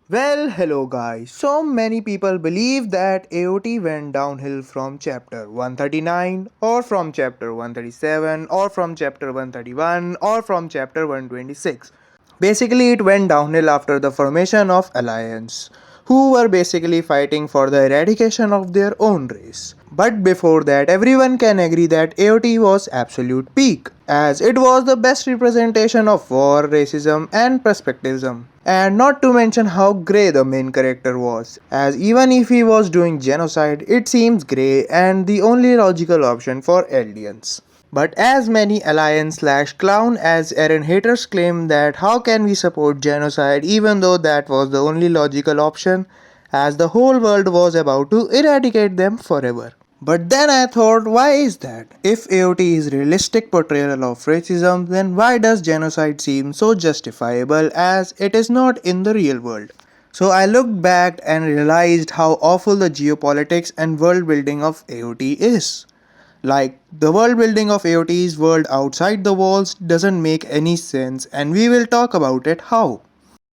Well, hello guys. So many people believe that AOT went downhill from chapter 139 or from chapter 137 or from chapter 131 or from chapter 126. Basically, it went downhill after the formation of Alliance, who were basically fighting for the eradication of their own race. But before that, everyone can agree that AOT was absolute peak, as it was the best representation of war, racism, and perspectivism. And not to mention how grey the main character was, as even if he was doing genocide, it seems grey and the only logical option for aliens. But as many alliance slash clown as Eren haters claim that how can we support genocide even though that was the only logical option as the whole world was about to eradicate them forever. But then I thought, why is that? If AOT is realistic portrayal of racism, then why does genocide seem so justifiable as it is not in the real world? So I looked back and realized how awful the geopolitics and world building of AOT is. Like, the world building of AOT's world outside the walls doesn't make any sense, and we will talk about it how.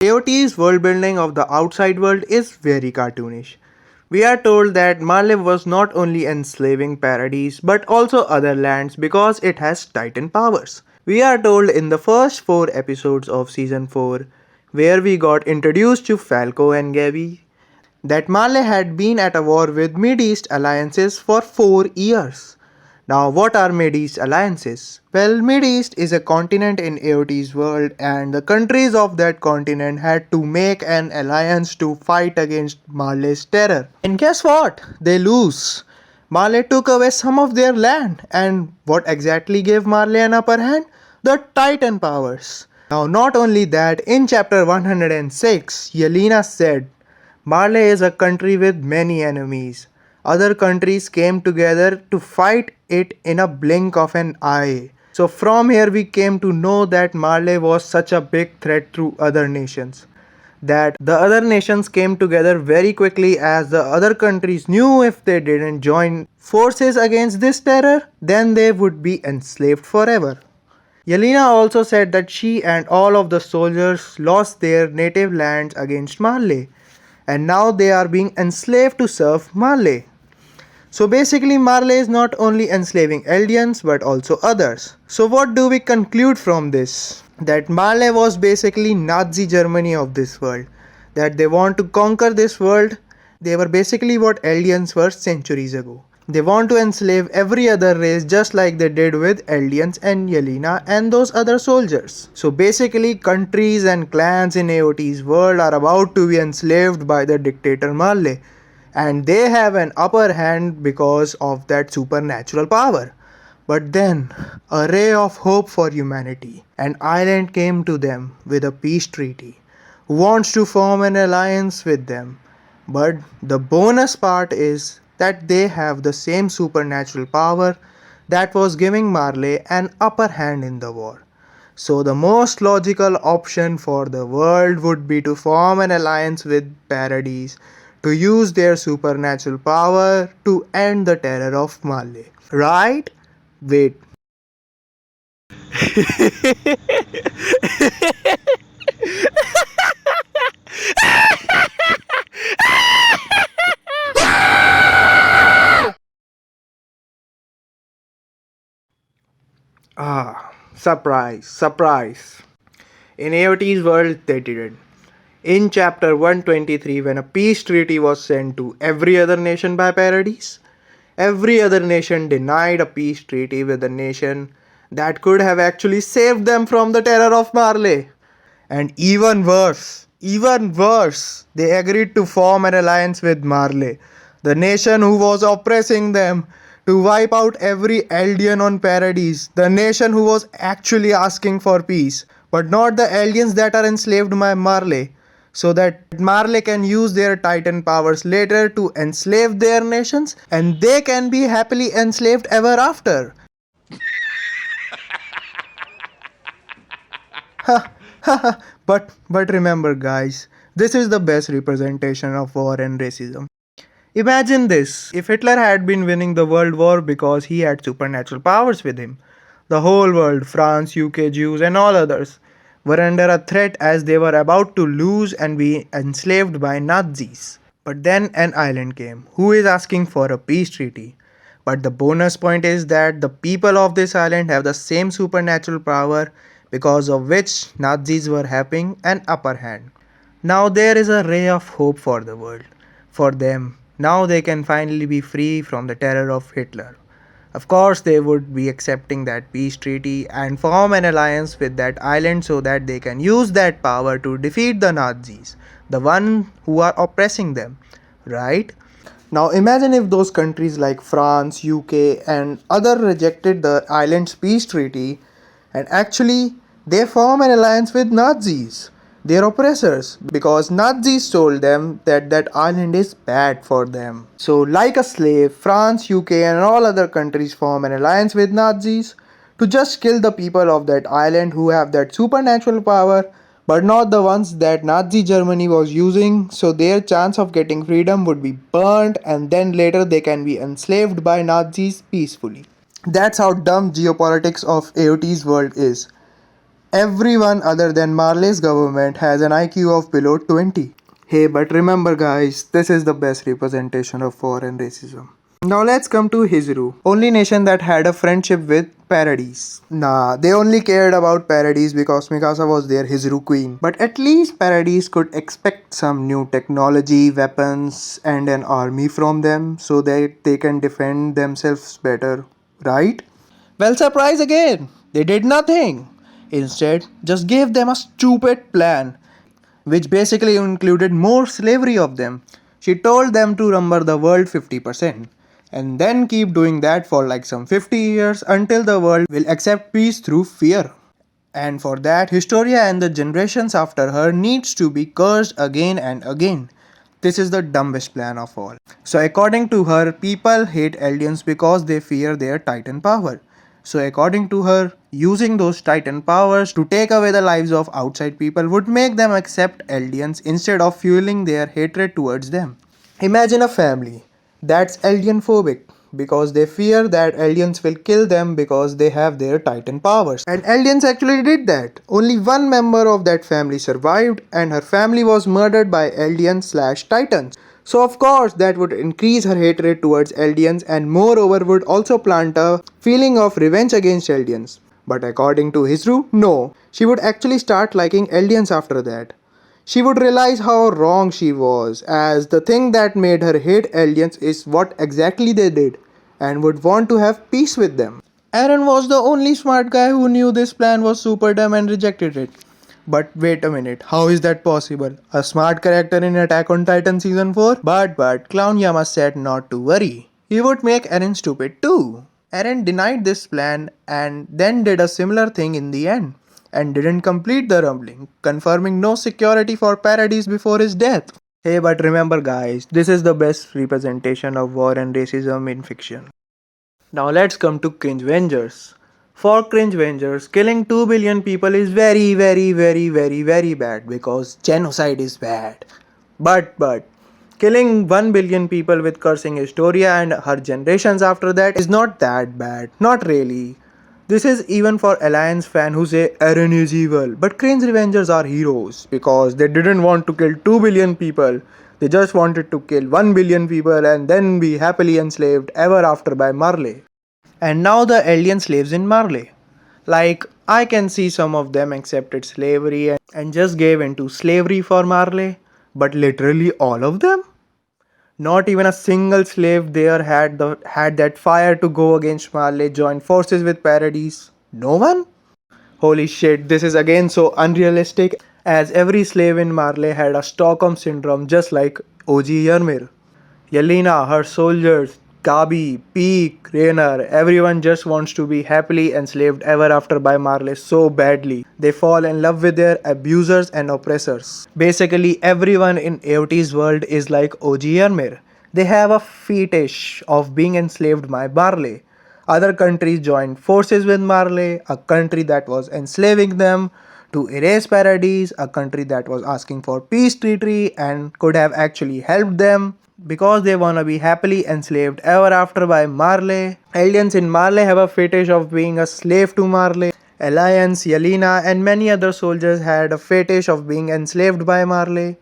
AOT's world building of the outside world is very cartoonish. We are told that Marley was not only enslaving Paradise but also other lands because it has Titan powers. We are told in the first 4 episodes of season 4, where we got introduced to Falco and Gabby, that Marley had been at a war with Mid-East alliances for 4 years. Now, what are Mid-East alliances? Well, Mid-East is a continent in AOT's world, and the countries of that continent had to make an alliance to fight against Marley's terror. And guess what? They lose. Marley took away some of their land, and what exactly gave Marley an upper hand? The Titan powers. Now, not only that, in chapter 106, Yelena said, Marley is a country with many enemies. Other countries came together to fight it in a blink of an eye. So from here we came to know that Marley was such a big threat to other nations. That the other nations came together very quickly as the other countries knew if they didn't join forces against this terror, then they would be enslaved forever. Yelena also said that she and all of the soldiers lost their native lands against Marley, and now they are being enslaved to serve Marley. So basically, Marley is not only enslaving Eldians but also others. So, what do we conclude from this? That Marley was basically Nazi Germany of this world. That they want to conquer this world. They were basically what Eldians were centuries ago. They want to enslave every other race just like they did with Eldians and Yelena and those other soldiers. So basically, countries and clans in AOT's world are about to be enslaved by the dictator Marley, and they have an upper hand because of that supernatural power. But then, a ray of hope for humanity. An island came to them with a peace treaty, who wants to form an alliance with them. But the bonus part is that they have the same supernatural power that was giving Marley an upper hand in the war. So, the most logical option for the world would be to form an alliance with Paradise to use their supernatural power to end the terror of Marley. Right? Wait. Surprise, surprise. In AOT's world, they didn't. In chapter 123, when a peace treaty was sent to every other nation by Paradise, every other nation denied a peace treaty with a nation that could have actually saved them from the terror of Marley. And even worse, they agreed to form an alliance with Marley, the nation who was oppressing them, to wipe out every Eldian on Paradise, the nation who was actually asking for peace, but not the Eldians that are enslaved by Marley, so that Marley can use their Titan powers later to enslave their nations and they can be happily enslaved ever after. but remember guys, this is the best representation of war and racism. Imagine this, if Hitler had been winning the world war because he had supernatural powers with him. The whole world, France, UK, Jews and all others were under a threat as they were about to lose and be enslaved by Nazis. But then an island came, who is asking for a peace treaty. But the bonus point is that the people of this island have the same supernatural power because of which Nazis were having an upper hand. Now there is a ray of hope for the world. For them, now they can finally be free from the terror of Hitler. Of course, they would be accepting that peace treaty and form an alliance with that island so that they can use that power to defeat the Nazis, the one who are oppressing them, right? Now imagine if those countries like France, UK and other rejected the island's peace treaty and actually they form an alliance with Nazis, their oppressors, because Nazis told them that that island is bad for them. So like a slave, France, UK and all other countries form an alliance with Nazis to just kill the people of that island who have that supernatural power but not the ones that Nazi Germany was using, so their chance of getting freedom would be burnt and then later they can be enslaved by Nazis peacefully. That's how dumb geopolitics of AOT's world is. Everyone other than Marley's government has an IQ of below 20. Hey, but remember guys, this is the best representation of war and racism. Now let's come to Hizuru, only nation that had a friendship with Paradise. Nah, they only cared about Paradise because Mikasa was their Hizuru queen. But at least Paradise could expect some new technology, weapons, and an army from them so that they can defend themselves better, right? Well, surprise again! They did nothing. Instead, just gave them a stupid plan which basically included more slavery of them. She told them to number the world 50% and then keep doing that for like some 50 years until the world will accept peace through fear. And for that, Historia and the generations after her needs to be cursed again and again. This is the dumbest plan of all. So according to her, people hate aliens because they fear their titan power. So according to her, using those titan powers to take away the lives of outside people would make them accept aliens instead of fueling their hatred towards them. Imagine a family that's alien phobic because they fear that aliens will kill them because they have their titan powers. And aliens actually did that. Only one member of that family survived and her family was murdered by aliens slash titans. So of course that would increase her hatred towards aliens and moreover would also plant a feeling of revenge against aliens. But according to Hizru, no. She would actually start liking aliens after that. She would realize how wrong she was, as the thing that made her hate aliens is what exactly they did, and would want to have peace with them. Aaron was the only smart guy who knew this plan was super dumb and rejected it. But wait a minute, how is that possible? A smart character in Attack on Titan season 4? But Clown Yama said not to worry. He would make Eren stupid too. Eren denied this plan and then did a similar thing in the end and didn't complete the rumbling, confirming no security for Paradise before his death. Hey, but remember guys, this is the best representation of war and racism in fiction. Now let's come to Cringe Vengers. For Cringe Vengers, killing 2 billion people is very bad because genocide is bad. But killing 1 billion people with cursing Historia and her generations after that is not that bad. Not really. This is even for Alliance fan who say Eren is evil. But Cringe Revengers are heroes because they didn't want to kill 2 billion people. They just wanted to kill 1 billion people and then be happily enslaved ever after by Marley. And now the alien slaves in Marley. Like, I can see some of them accepted slavery and just gave into slavery for Marley. But literally all of them? Not even a single slave there had that fire to go against Marley, join forces with Paradise. No one? Holy shit, this is again so unrealistic as every slave in Marley had a Stockholm syndrome just like OG Ymir. Yelena, her soldiers, Gabi, Peak, Rainer, everyone just wants to be happily enslaved ever after by Marley so badly. They fall in love with their abusers and oppressors. Basically, everyone in AOT's world is like OG Ymir. They have a fetish of being enslaved by Marley. Other countries joined forces with Marley, a country that was enslaving them, to erase Paradise, a country that was asking for peace treaty and could have actually helped them because they wanna be happily enslaved ever after by Marley. Aliens in Marley have a fetish of being a slave to Marley. Alliance, Yelena, and many other soldiers had a fetish of being enslaved by Marley.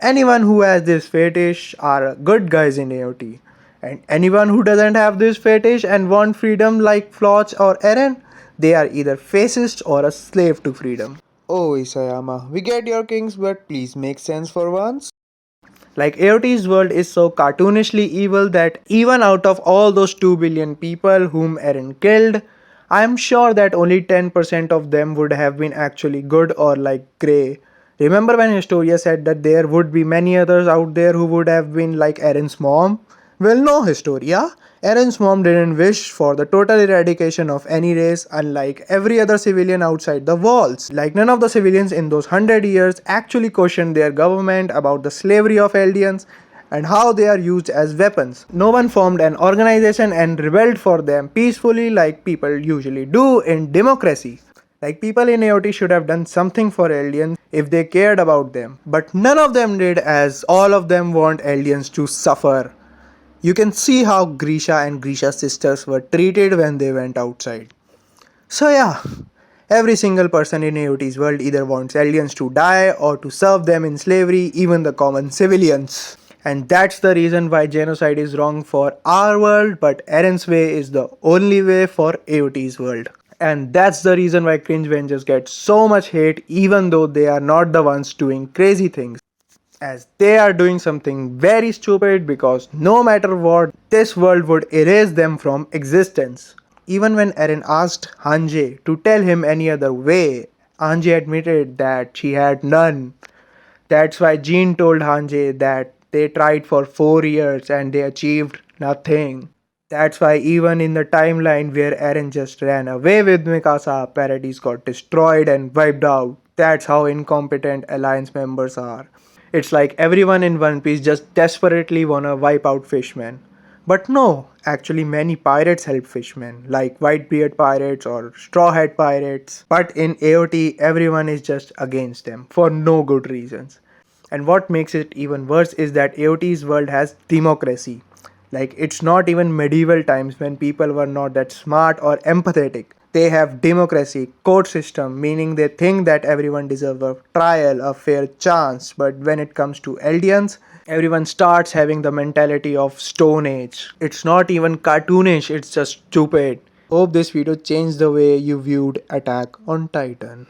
Anyone who has this fetish are good guys in AOT. And anyone who doesn't have this fetish and want freedom like Floch or Eren, they are either fascist or a slave to freedom. Oh, Isayama, we get your kings, but please make sense for once. Like AOT's world is so cartoonishly evil that even out of all those 2 billion people whom Eren killed, I am sure that only 10% of them would have been actually good or like grey. Remember when Historia said that there would be many others out there who would have been like Eren's mom? Well, no, Historia. Eren's mom didn't wish for the total eradication of any race, unlike every other civilian outside the walls. Like, none of the civilians in those 100 years actually questioned their government about the slavery of aliens and how they are used as weapons. No one formed an organization and rebelled for them peacefully like people usually do in democracy. Like, people in AOT should have done something for aliens if they cared about them, but none of them did, as all of them want aliens to suffer. You can see how Grisha and Grisha's sisters were treated when they went outside. So yeah, every single person in AOT's world either wants aliens to die or to serve them in slavery, even the common civilians. And that's the reason why genocide is wrong for our world, but Eren's way is the only way for AOT's world. And that's the reason why cringe vengers get so much hate even though they are not the ones doing crazy things, as they are doing something very stupid, because no matter what, this world would erase them from existence. Even when Eren asked Hanji to tell him any other way, Hanji admitted that she had none. That's why Jean told Hanji that they tried for 4 years and they achieved nothing. That's why even in the timeline where Eren just ran away with Mikasa, Paradise got destroyed and wiped out. That's how incompetent Alliance members are. It's like everyone in One Piece just desperately wanna wipe out fishmen. But no, actually many pirates help fishmen, like Whitebeard pirates or Straw Hat pirates. But in AOT, everyone is just against them for no good reasons. And what makes it even worse is that AOT's world has democracy. Like, it's not even medieval times when people were not that smart or empathetic. They have democracy, court system, meaning they think that everyone deserves a trial, a fair chance. But when it comes to aliens, everyone starts having the mentality of Stone Age. It's not even cartoonish, it's just stupid. Hope this video changed the way you viewed Attack on Titan.